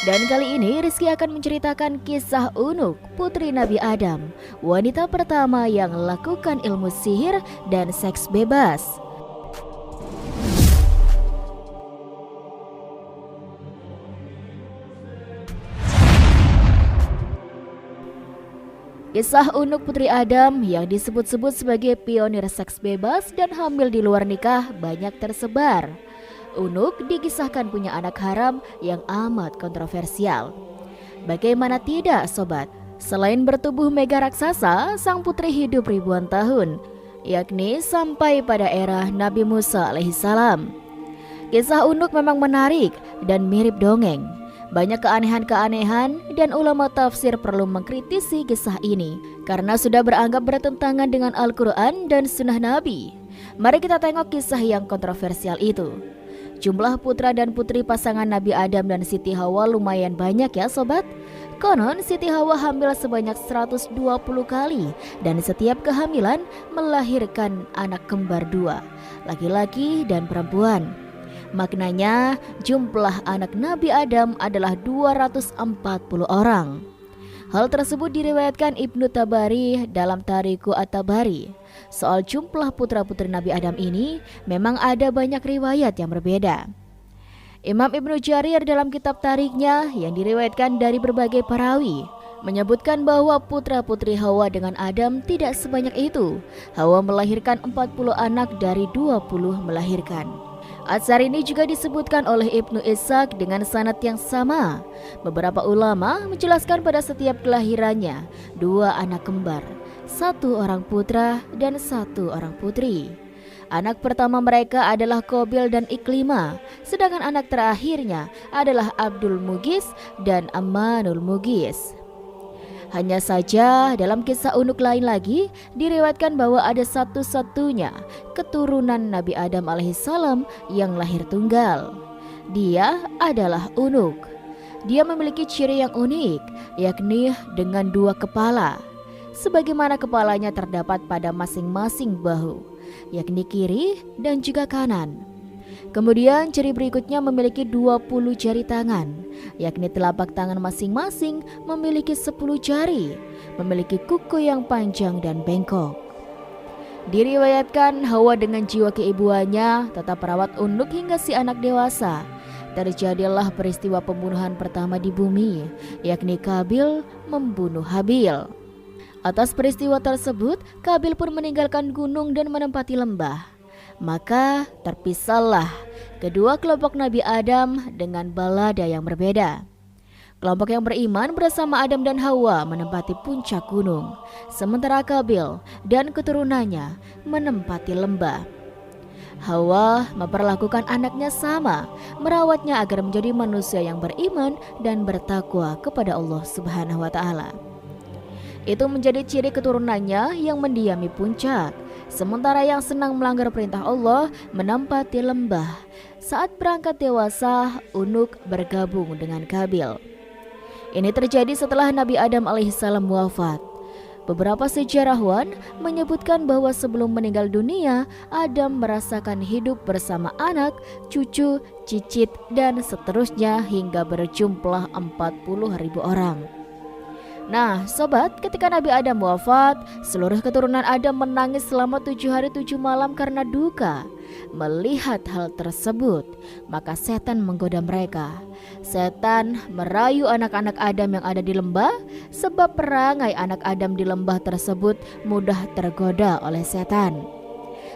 Dan kali ini Rizky akan menceritakan kisah Unuk, putri Nabi Adam, wanita pertama yang lakukan ilmu sihir dan seks bebas. Kisah Unuk putri Adam yang disebut-sebut sebagai pionir seks bebas dan hamil di luar nikah banyak tersebar. Unuk dikisahkan punya anak haram yang amat kontroversial. Bagaimana tidak, sobat? Selain bertubuh mega raksasa, sang putri hidup ribuan tahun, yakni sampai pada era Nabi Musa alaihissalam. Kisah Unuk memang menarik dan mirip dongeng. Banyak keanehan-keanehan dan ulama tafsir perlu mengkritisi kisah ini karena sudah beranggap bertentangan dengan Al-Quran dan Sunnah Nabi. Mari kita tengok kisah yang kontroversial itu. Jumlah putra dan putri pasangan Nabi Adam dan Siti Hawa lumayan banyak ya sobat. Konon Siti Hawa hamil sebanyak 120 kali dan setiap kehamilan melahirkan anak kembar dua, laki-laki dan perempuan. Maknanya jumlah anak Nabi Adam adalah 240 orang. Hal tersebut diriwayatkan Ibnu Tabari dalam Tariku At-Tabari. Soal jumlah putra-putri Nabi Adam ini memang ada banyak riwayat yang berbeda. Imam Ibnu Jarir dalam kitab Tariknya yang diriwayatkan dari berbagai perawi menyebutkan bahwa putra-putri Hawa dengan Adam tidak sebanyak itu. Hawa melahirkan 40 anak dari 20 melahirkan. Atsar ini juga disebutkan oleh Ibnu Ishaq dengan sanad yang sama. Beberapa ulama menjelaskan pada setiap kelahirannya 2 anak kembar, 1 orang putra dan 1 orang putri. Anak pertama mereka adalah Qabil dan Iklimah, sedangkan anak terakhirnya adalah Abdul Mughis dan Amanul Mughis. Hanya saja dalam kisah Unuk lain lagi diriwayatkan bahwa ada satu-satunya keturunan Nabi Adam alaihissalam yang lahir tunggal. Dia adalah Unuk. Dia memiliki ciri yang unik, yakni dengan 2 kepala. Sebagaimana kepalanya terdapat pada masing-masing bahu, yakni kiri dan juga kanan. Kemudian ciri berikutnya memiliki 20 jari tangan, yakni telapak tangan masing-masing memiliki 10 jari, memiliki kuku yang panjang dan bengkok. Diriwayatkan Hawa dengan jiwa keibuannya tetap merawat Unuk hingga si anak dewasa. Terjadilah peristiwa pembunuhan pertama di bumi, yakni Qabil membunuh Habil. Atas peristiwa tersebut, Qabil pun meninggalkan gunung dan menempati lembah. Maka terpisahlah kedua kelompok Nabi Adam dengan balada yang berbeda. Kelompok yang beriman bersama Adam dan Hawa menempati puncak gunung, sementara Qabil dan keturunannya menempati lembah. Hawa memperlakukan anaknya sama, merawatnya agar menjadi manusia yang beriman dan bertakwa kepada Allah Subhanahu wa taala. Itu menjadi ciri keturunannya yang mendiami puncak. Sementara yang senang melanggar perintah Allah menempati lembah. Saat berangkat dewasa, Unuk bergabung dengan Qabil. Ini terjadi setelah Nabi Adam alaihissalam wafat. Beberapa sejarawan menyebutkan bahwa sebelum meninggal dunia, Adam merasakan hidup bersama anak, cucu, cicit, dan seterusnya hingga berjumlah 40.000 orang. Nah, sobat, ketika Nabi Adam wafat, seluruh keturunan Adam menangis selama 7 hari 7 malam karena duka. Melihat hal tersebut, maka setan menggoda mereka. Setan merayu anak-anak Adam yang ada di lembah, sebab perangai anak Adam di lembah tersebut mudah tergoda oleh setan.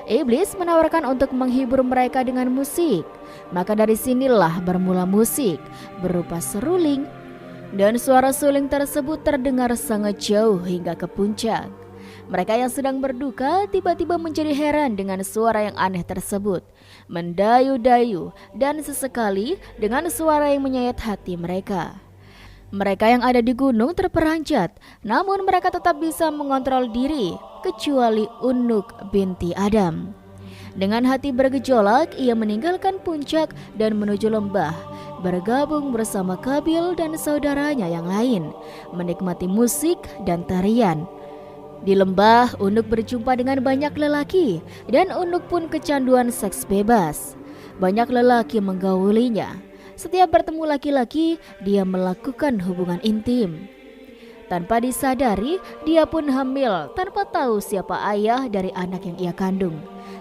Iblis menawarkan untuk menghibur mereka dengan musik. Maka dari sinilah bermula musik berupa seruling. Dan suara suling tersebut terdengar sangat jauh hingga ke puncak. Mereka yang sedang berduka tiba-tiba menjadi heran dengan suara yang aneh tersebut, mendayu-dayu dan sesekali dengan suara yang menyayat hati mereka. Mereka yang ada di gunung terperanjat, namun mereka tetap bisa mengontrol diri, kecuali Unuk binti Adam. Dengan hati bergejolak, ia meninggalkan puncak dan menuju lembah, bergabung bersama Qabil dan saudaranya yang lain, menikmati musik dan tarian. Di lembah, Unuk berjumpa dengan banyak lelaki, dan Unuk pun kecanduan seks bebas. Banyak lelaki menggaulinya. Setiap bertemu laki-laki, dia melakukan hubungan intim. Tanpa disadari, dia pun hamil tanpa tahu siapa ayah dari anak yang ia kandung.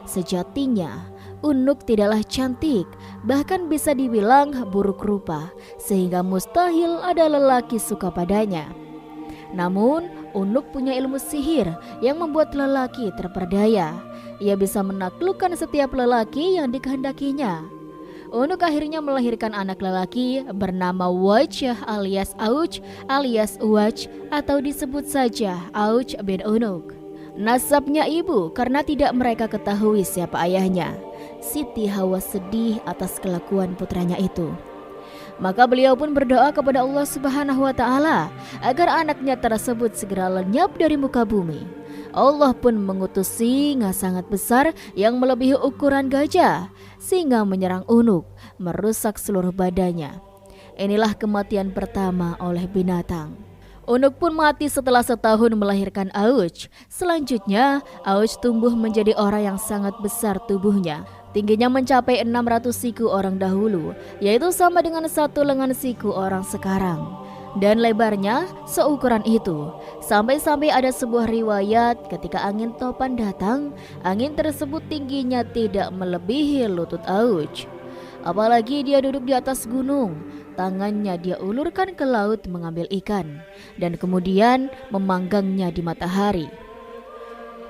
Sejatinya, Unuk tidaklah cantik, bahkan bisa dibilang buruk rupa, sehingga mustahil ada lelaki suka padanya. Namun, Unuk punya ilmu sihir yang membuat lelaki terperdaya. Ia bisa menaklukkan setiap lelaki yang dikehendakinya. Unuk akhirnya melahirkan anak lelaki bernama Wajh alias Auj alias Uwaj atau disebut saja Auj bin Unuk. Nasabnya ibu karena tidak mereka ketahui siapa ayahnya. Siti Hawa sedih atas kelakuan putranya itu. Maka beliau pun berdoa kepada Allah Subhanahu wa Ta'ala agar anaknya tersebut segera lenyap dari muka bumi. Allah pun mengutus singa sangat besar yang melebihi ukuran gajah, sehingga menyerang Unuk, merusak seluruh badannya. Inilah kematian pertama oleh binatang. Unuk pun mati setelah setahun melahirkan Auj. Selanjutnya, Auj tumbuh menjadi orang yang sangat besar tubuhnya. Tingginya mencapai 600 siku orang dahulu, yaitu sama dengan satu lengan siku orang sekarang. Dan lebarnya seukuran itu. Sampai-sampai ada sebuah riwayat ketika angin topan datang, angin tersebut tingginya tidak melebihi lutut Auj. Apalagi dia duduk di atas gunung, tangannya dia ulurkan ke laut mengambil ikan, dan kemudian memanggangnya di matahari.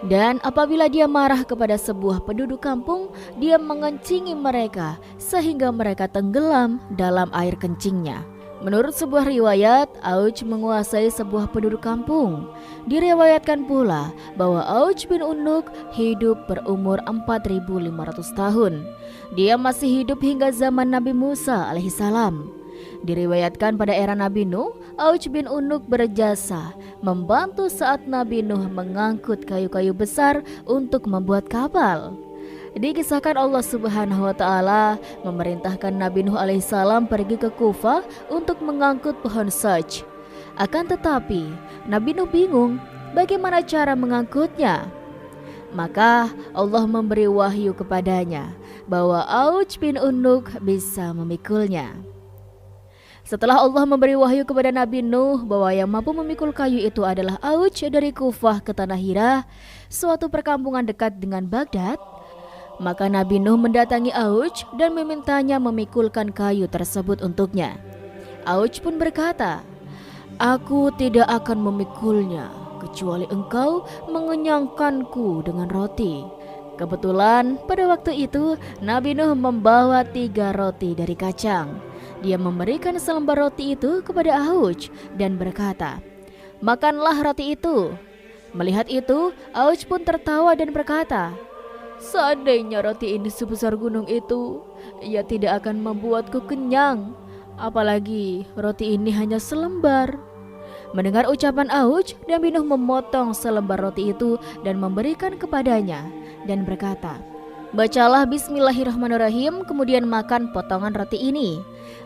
Dan apabila dia marah kepada sebuah penduduk kampung, dia mengencingi mereka sehingga mereka tenggelam dalam air kencingnya. Menurut sebuah riwayat, Auj menguasai sebuah penduduk kampung. Diriwayatkan pula bahwa Auj bin Unuk hidup berumur 4.500 tahun. Dia masih hidup hingga zaman Nabi Musa alaihissalam. Diriwayatkan pada era Nabi Nuh, Auj bin Unuk berjasa membantu saat Nabi Nuh mengangkut kayu-kayu besar untuk membuat kapal. Dikisahkan Allah Subhanahu wa Ta'ala memerintahkan Nabi Nuh alaihissalam pergi ke Kufah untuk mengangkut pohon saj. Akan tetapi, Nabi Nuh bingung bagaimana cara mengangkutnya. Maka Allah memberi wahyu kepadanya bahwa Auj bin Unuk bisa memikulnya. Setelah Allah memberi wahyu kepada Nabi Nuh bahwa yang mampu memikul kayu itu adalah Auj dari Kufah ke Tanah Hira, suatu perkampungan dekat dengan Baghdad, maka Nabi Nuh mendatangi Auj dan memintanya memikulkan kayu tersebut untuknya. Auj pun berkata, "Aku tidak akan memikulnya kecuali engkau mengenyangkanku dengan roti." Kebetulan pada waktu itu Nabi Nuh membawa 3 roti dari kacang. Dia memberikan selembar roti itu kepada Auj dan berkata, "Makanlah roti itu." Melihat itu, Auj pun tertawa dan berkata, "Seandainya roti ini sebesar gunung itu, ia tidak akan membuatku kenyang. Apalagi roti ini hanya selembar." Mendengar ucapan Auj, Nabi Nuh memotong selembar roti itu dan memberikan kepadanya dan berkata, "Bacalah Bismillahirrahmanirrahim, kemudian makan potongan roti ini."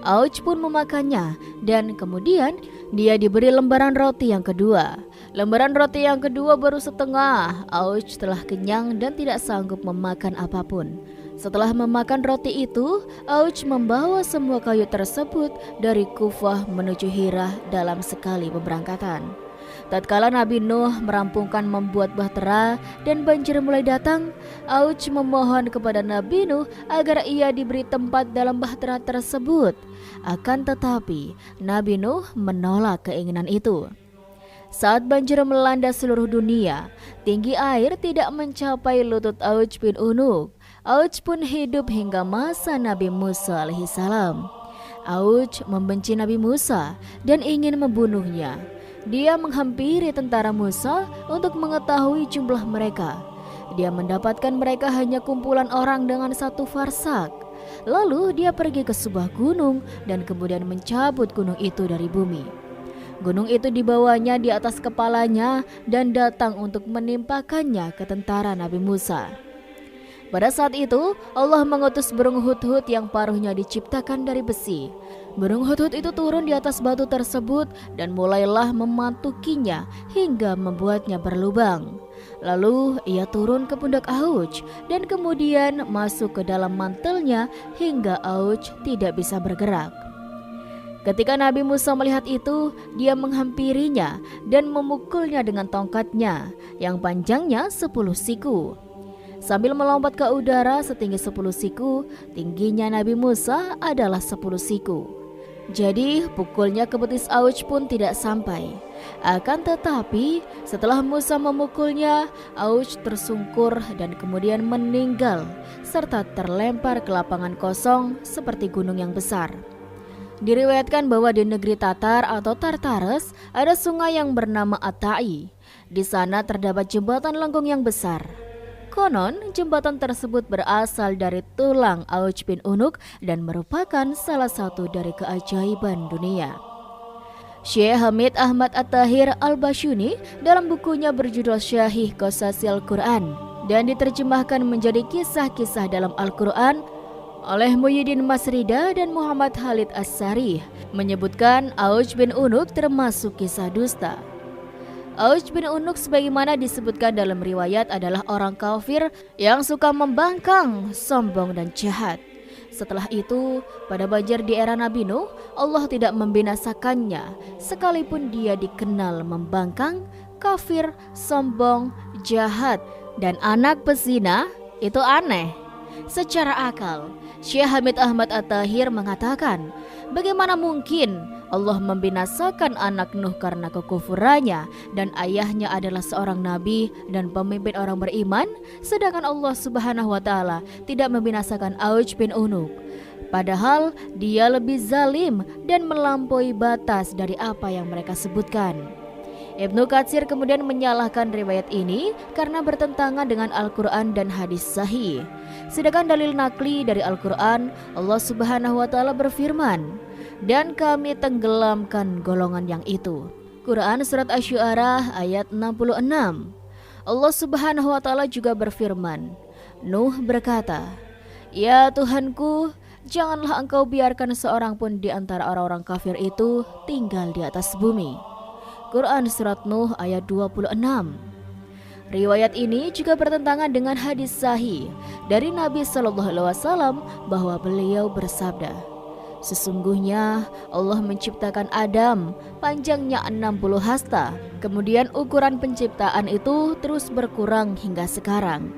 Auj pun memakannya dan kemudian dia diberi lembaran roti yang kedua. Lembaran roti yang kedua baru setengah. Auj telah kenyang dan tidak sanggup memakan apapun. Setelah memakan roti itu, Auj membawa semua kayu tersebut dari Kufah menuju Hira dalam sekali pemberangkatan. Tatkala Nabi Nuh merampungkan membuat bahtera dan banjir mulai datang, Auj memohon kepada Nabi Nuh agar ia diberi tempat dalam bahtera tersebut. Akan tetapi, Nabi Nuh menolak keinginan itu. Saat banjir melanda seluruh dunia, tinggi air tidak mencapai lutut Auj bin Unuk. Auj pun hidup hingga masa Nabi Musa alaihissalam. Auj membenci Nabi Musa dan ingin membunuhnya. Dia menghampiri tentara Musa untuk mengetahui jumlah mereka. Dia mendapatkan mereka hanya kumpulan orang dengan 1 farsak. Lalu dia pergi ke sebuah gunung dan kemudian mencabut gunung itu dari bumi. Gunung itu dibawanya di atas kepalanya dan datang untuk menimpakannya ke tentara Nabi Musa. Pada saat itu, Allah mengutus burung hudhud yang paruhnya diciptakan dari besi. Burung hudhud itu turun di atas batu tersebut dan mulailah mematukinya hingga membuatnya berlubang. Lalu ia turun ke pundak Auj dan kemudian masuk ke dalam mantelnya hingga Auj tidak bisa bergerak. Ketika Nabi Musa melihat itu, dia menghampirinya dan memukulnya dengan tongkatnya yang panjangnya 10 siku. Sambil melompat ke udara setinggi 10 siku, tingginya Nabi Musa adalah 10 siku. Jadi pukulnya ke betis Auj pun tidak sampai. Akan tetapi setelah Musa memukulnya, Auj tersungkur dan kemudian meninggal serta terlempar ke lapangan kosong seperti gunung yang besar. Diriwayatkan bahwa di negeri Tatar atau Tartarus ada sungai yang bernama Atai. Di sana terdapat jembatan lengkung yang besar. Konon, jembatan tersebut berasal dari tulang Auj bin Unuk dan merupakan salah satu dari keajaiban dunia. Syekh Hamid Ahmad At-Tahir Al-Bashuni dalam bukunya berjudul Syahih Qasasil Quran dan diterjemahkan menjadi kisah-kisah dalam Al-Quran oleh Muhyiddin Masrida dan Muhammad Khalid As-Sarih menyebutkan Auj bin Unuk termasuk kisah dusta. Auj bin Unuk sebagaimana disebutkan dalam riwayat adalah orang kafir yang suka membangkang, sombong dan jahat. Setelah itu, pada banjir di era Nabi Nuh, Allah tidak membinasakannya sekalipun dia dikenal membangkang, kafir, sombong, jahat, dan anak pezina. Itu aneh. Secara akal, Syekh Hamid Ahmad At-Tahir mengatakan, bagaimana mungkin Allah membinasakan anak Nuh karena kekufurannya dan ayahnya adalah seorang nabi dan pemimpin orang beriman, sedangkan Allah Subhanahu wa taala tidak membinasakan Auj bin Unuk. Padahal dia lebih zalim dan melampaui batas dari apa yang mereka sebutkan. Ibnu Katsir kemudian menyalahkan riwayat ini karena bertentangan dengan Al-Quran dan hadis sahih. Sedangkan dalil nakli dari Al-Quran, Allah Subhanahu wa taala berfirman, "Dan kami tenggelamkan golongan yang itu." Quran surat Asy-Syu'ara ayat 66. Allah Subhanahu wa taala juga berfirman, Nuh berkata, "Ya Tuhanku, janganlah engkau biarkan seorang pun di antara orang-orang kafir itu tinggal di atas bumi." Quran surat Nuh ayat 26. Riwayat ini juga bertentangan dengan hadis sahih dari Nabi Shallallahu Alaihi Wasallam bahwa beliau bersabda, sesungguhnya Allah menciptakan Adam panjangnya 60 hasta. Kemudian ukuran penciptaan itu terus berkurang hingga sekarang.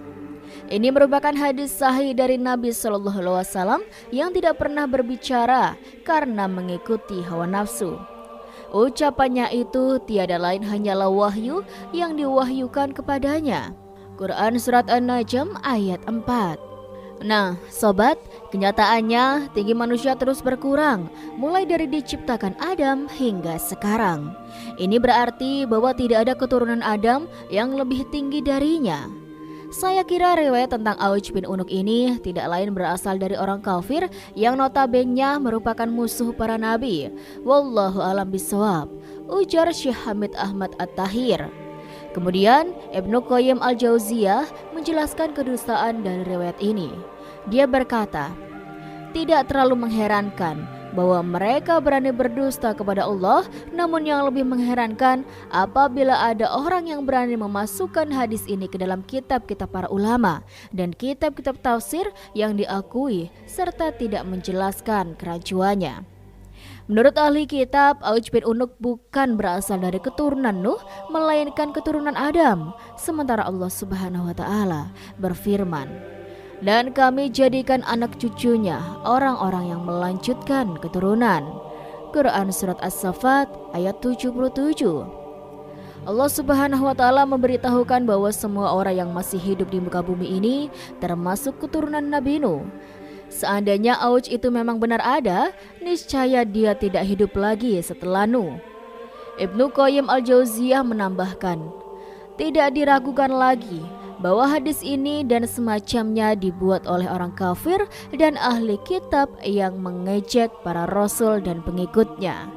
Ini merupakan hadis sahih dari Nabi Shallallahu Alaihi Wasallam yang tidak pernah berbicara karena mengikuti hawa nafsu. Ucapannya itu tiada lain hanyalah wahyu yang diwahyukan kepadanya. Quran surat An-Najm ayat 4. Nah, sobat, kenyataannya tinggi manusia terus berkurang mulai dari diciptakan Adam hingga sekarang. Ini berarti bahwa tidak ada keturunan Adam yang lebih tinggi darinya. Saya kira riwayat tentang Auj bin Unuk ini tidak lain berasal dari orang kafir yang notabene merupakan musuh para nabi. Wallahu a'lam bishawab, ujar Syekh Hamid Ahmad At-Tahir. Kemudian Ibnu Qayyim Al-Jauziyah menjelaskan kedustaan dari riwayat ini. Dia berkata, tidak terlalu mengherankan bahwa mereka berani berdusta kepada Allah, namun yang lebih mengherankan apabila ada orang yang berani memasukkan hadis ini ke dalam kitab-kitab para ulama dan kitab-kitab tafsir yang diakui serta tidak menjelaskan keracuannya. Menurut ahli kitab, Auj bin Unuk bukan berasal dari keturunan Nuh, melainkan keturunan Adam. Sementara Allah Subhanahu wa taala berfirman, dan kami jadikan anak cucunya orang-orang yang melanjutkan keturunan. Quran surat As-Saffat ayat 77. Allah Subhanahu wa taala memberitahukan bahwa semua orang yang masih hidup di muka bumi ini termasuk keturunan Nabi Nuh. Seandainya Auj itu memang benar ada, niscaya dia tidak hidup lagi setelah Nuh. Ibnu Qayyim Al-Jauziyah menambahkan, tidak diragukan lagi bahwa hadis ini dan semacamnya dibuat oleh orang kafir dan ahli kitab yang mengejek para rasul dan pengikutnya.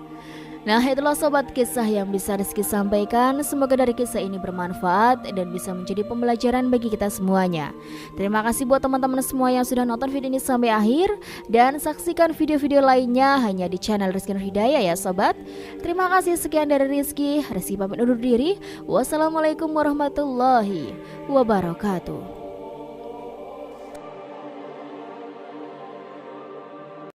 Nah, itulah sobat kisah yang bisa Rizky sampaikan. Semoga dari kisah ini bermanfaat dan bisa menjadi pembelajaran bagi kita semuanya. Terima kasih buat teman-teman semua yang sudah nonton video ini sampai akhir. Dan saksikan video-video lainnya hanya di channel Rizky Nur Hidayah ya sobat. Terima kasih, sekian dari Rizky. Rizky pamit undur diri. Wassalamualaikum warahmatullahi wabarakatuh.